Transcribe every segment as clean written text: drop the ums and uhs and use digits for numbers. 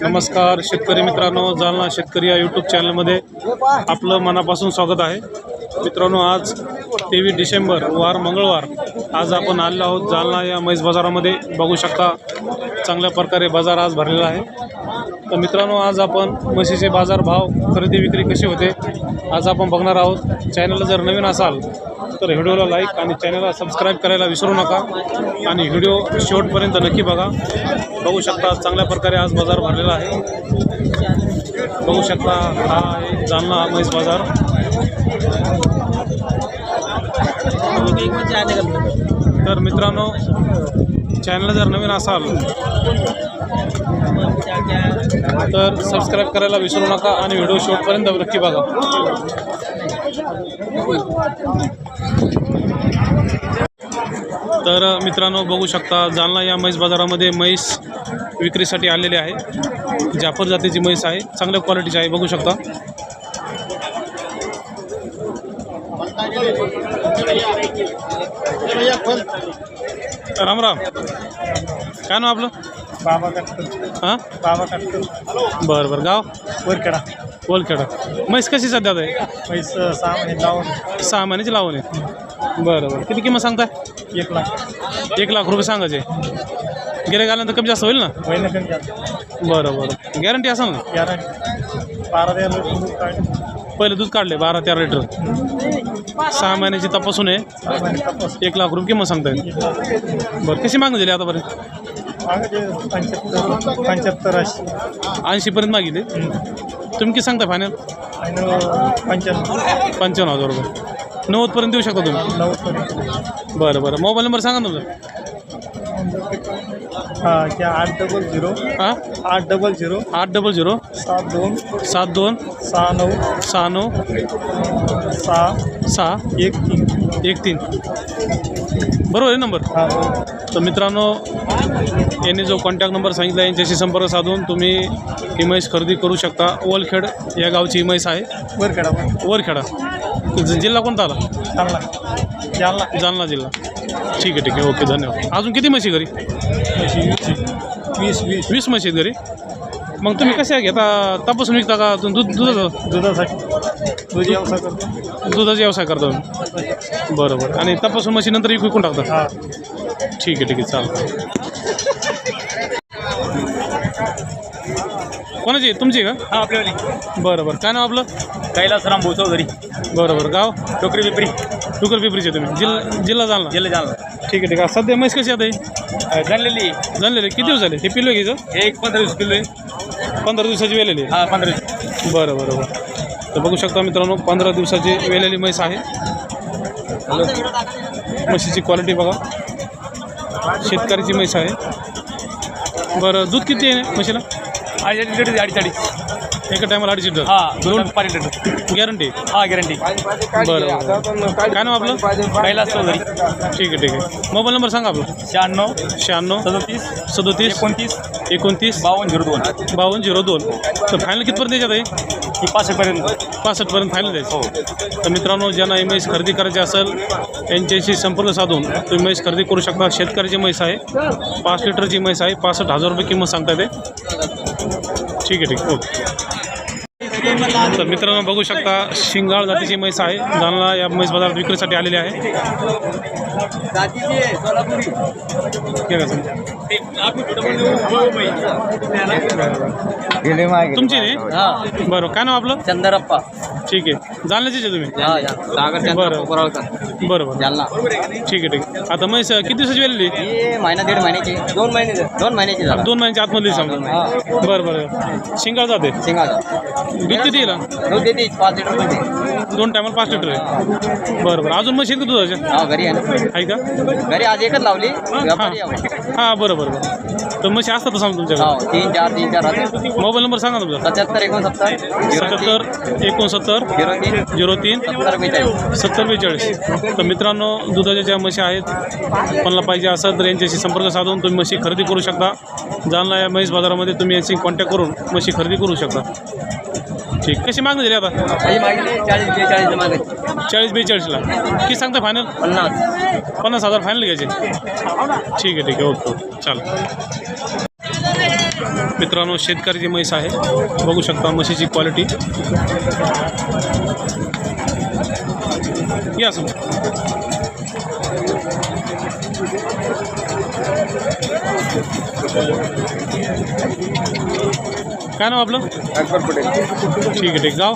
नमस्कार शेतकरी मित्रांनो, जालना शेतकरी या यूट्यूब चॅनलमध्ये आपलं मनापासून स्वागत आहे। मित्रांनो, आज 23 डिसेंबर वार मंगळवार आज आपण आलेलो आहोत जालना या म्हैस बाजारामध्ये। बघू शकता चांगल्या प्रकारे बाजार आज भरलेला आहे। तर मित्रांनो, आज आपण म्हशीचे बाजार भाव खरेदी विक्री कशी होते आज आपण बघणार आहोत। चॅनलला जर नवीन असाल तर व्हिडिओला लाईक आणि चॅनलला सबस्क्राईब करायला विसरू नका आणि व्हिडिओ शेवटपर्यंत नक्की बघा। बघू शकता चांगल्या प्रकारे आज बाजार भरलेला आहे। बघू शकता हा आहे जालना म्हैस बाजार। तर मित्रांनो, चॅनल जर नवीन असाल तर सबस्क्राईब करायला विसरू नका आणि व्हिडिओ शेवटपर्यंत नक्की बघा। तर मित्रांनो, बघू शकता जालना या म्हैस बाजारामध्ये म्हैस विक्रीसाठी आलेले आहे। जाफर जातीची म्हैस आहे, चांगल्या क्वालिटीची आहे। बघू शकता राम राम, काय नाव आपलं? बाबा काटकर। हां, बाबा काटकर। बरं बरं, गाव? वरखेडा। वलखेडा। म्हैस कशी सध्या आहे? म्हैस 6 महिने लावून 6 महिन्याची लावून आहे। बरं बरं, किती किंमत सांगताय? 1 लाख। 1 लाख रुपये सांगायचे। गिऱ्हाईक आल्यानंतर कमी जास्त होईल ना? होईल ना कमी जास्त। बरं बरं, गॅरंटी असेल ना? 12 दूध काढ। पहिले दूध काढले 12-13 लिटर। 6 महिन्याची तपासून आहे। 6 महिने तपास। 1 लाख रुपये किंमत सांगताय। बरं, कशी मागणी दिली आतापर्यंत? 75 80पर्यंत मागितली। तुम्ही किती सांगता फायनल? 55,000 रुपये। 90पर्यंत देऊ शकता तुम्ही? 90। बरं बरं, मोबाईल नंबर सांगा ना तुमचा। हां, त्या 800 हां, 800 800 72 72 69 69 6 6 13। बरोबर आहे नंबर? हां। तर मित्रांनो, यांनी जो कॉन्टॅक्ट नंबर सांगितला यांच्याशी संपर्क साधून तुम्ही ही म्हैस खरेदी करू शकता। वलखेड या गावची म्हैस आहे। वरखेडा। वरखेडा। जिल्हा कोणता आला? जालना। जालना। जालना जिल्हा। ठीक आहे ठीक आहे, ओके, धन्यवाद। अजून किती म्हशी घरी? 20 म्हशी घरी। मग तुम्ही कशा घेता? तपासून विकता का दुधाचं? दुधासाठी दूध व्यवसाय करतो। दुधाचा व्यवसाय करता तुम्ही? बरोबर। आणि तपासून म्हशी नंतर विकून टाकता? हां। ठीक आहे ठीक आहे, चालेल। कोणाची? तुमची का? हां, आपल्यावाली। बरं बरं, काय नाव आपलं? कैलासराम भोसवगरी। बरं, गाव? टोकरी पिपरी। टुकर पिपरीचे तुम्ही? जिल्हा जालना? जिल्हा जालना। ठीक आहे ठीक आहे। सध्या म्हैस कशी आता? जाणलेली। किती दिवस झाले? हे पिल्लो घ्यायचं? हे 15 दिवस किलो आहे। 15 दिवसाची वेलेली आहे? हां, 15 दिवस। बरं बरं बरं। तर बघू शकता मित्रांनो, 15 दिवसाची वेलेली म्हैस आहे। म्हशीची क्वालिटी बघा, शेतकऱ्याची म्हैस आहे। बरं, दूध किती आहे म्हशीला? 2.5 एका टायमाला 2.5 लिटर? हां, 2.5 लिटर गॅरंटी? हां, गॅरंटी। बरं बरं, काय नाव आपलं? कैलास चौधरी। ठीक आहे ठीक आहे। मोबाईल नंबर सांगा आपला। 96 96 37 37 29 29 5202। 5202। तर फायनल कितपर्यंत द्यायच्यात आहे? ही 65पर्यंत। 65पर्यंत फायनल द्यायचं। तर मित्रांनो, ज्यांना ही म्हैस खरेदी करायची असेल यांच्याशी संपर्क साधून तुम्ही म्हैस खरेदी करू शकता। शेतकऱ्याची म्हैस आहे, 5 लिटरची म्हैस आहे। 65,000 रुपये किंमत सांगता येते। ठीक आहे ठीक आहे, ओके। तर मित्रांनो, बघू शकता शिंगाळ जातीची म्हैस आहे। जालना या म्हैस बाजारात विक्रीसाठी आलेली आहे। तुमची नाही? बरं, काय नाव आपलं? चंदरप्पा। ठीक आहे, जालन्याचीच आहे तुम्ही? बरं बरं, ठीक आहे ठीक आहे। आता म्हैस किती दिवसाची वेलेली? महिना 1.5 महिन्याची। 2 महिन्याची। 2 महिन्याच्या आतमध्ये सांगा। बरं बरं, शिंगाळ जाते। दूध किती येईल? दूध देते 5 लिटर दूध देते। 2 टायमाला 5 लिटर आहे? बरं बरं, अजून म्हशी आहेत का दुधाच्या? हां, घरी आहे का? घरी आज एकच लावली। हां, बरं बरं बरं। तर म्हशी असतात सांग तुमच्याकडे? 3-4 राहते। मोबाईल नंबर सांगा तुमचा। 77 69 03 7042। तर मित्रांनो, दुधाच्या ज्या म्हशी आहेत कोणाला पाहिजे असेल तर यांच्याशी संपर्क साधून तुम्ही म्हशी खरेदी करू शकता। जालना या म्हैस बाजारामध्ये तुम्ही यांची कॉन्टॅक्ट करून म्हशी खरेदी करू शकता। ठीक, कशी मागणी दिली आता? 40-42ला। किती सांगता फायनल? 50,000 फायनल घ्यायचे। ठीक आहे ठीक आहे, ओके, चालेल। मित्रांनो शेतकऱ्याची म्हैस आहे, बघू शकता म्हशीची क्वालिटी. या समोर. काय नाव आपलं? अकबर पटेल. ठीक आहे. गाव?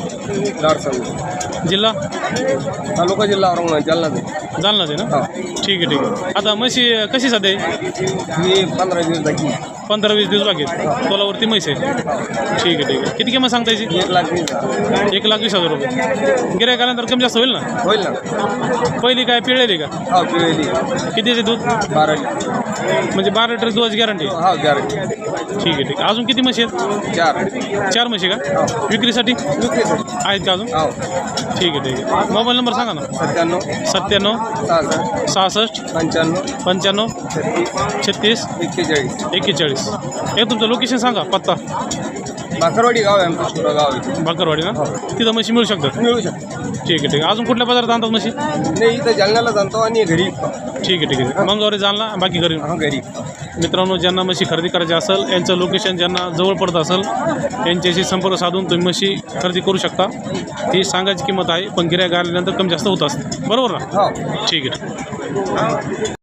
जिल्हा? तालुका जिल्हा औरंगाबाद जालना. जालनाच आहे ना? ठीक आहे. आता म्हशी कशी सध्या आहे? मी 15-20 जागी 15-20 दिवस बाकी आहेत. तोलावरती म्हैस आहे. ठीक आहे. किती किंमत सांगता याची? 1,20,000. 1,20,000 रुपये. गिऱ्हाईक आल्यानंतर कमी जास्त होईल ना? होईल ना? पहिली काय पिळलेली का? हा पिळली. किती याचे दूध? 12. म्हणजे 12 लिटर दुधाची गॅरंटी? हा गॅरंटी. ठीक आहे. अजून किती म्हशी आहेत? 4 म्हशी का? विक्रीसाठी आहेत का अजून? हो. ठीक आहे. मोबाईल नंबर सांगा ना. 97 67 65 65 36 41 41. हे तुमचं लोकेशन सांगा, पत्ता. बाकरवाडी गाव आहे आमचं, छोटं गाव आहे. बाकरवाडी ना? तिथं म्हशी मिळू शकतात? मिळू शकतो. ठीक आहे. अजून कुठल्या बाजारात आणतात म्हशी? नाही इथं जालन्याला जाणतो आणि घरी. ठीक आहे. मंगळवारी जालना, बाकी घरी. हा घरी. मित्रांनो, ज्यांना म्हशी खरेदी करायची असेल, यांचं लोकेशन ज्यांना जवळ पडत असेल, यांच्याशी संपर्क साधून तुम्ही म्हशी खरेदी करू शकता. ही सांगायची किंमत आहे, पण गिऱ्हाईक आल्यानंतर कमी जास्त होत असते. बरोबर ना? हो. ठीक आहे.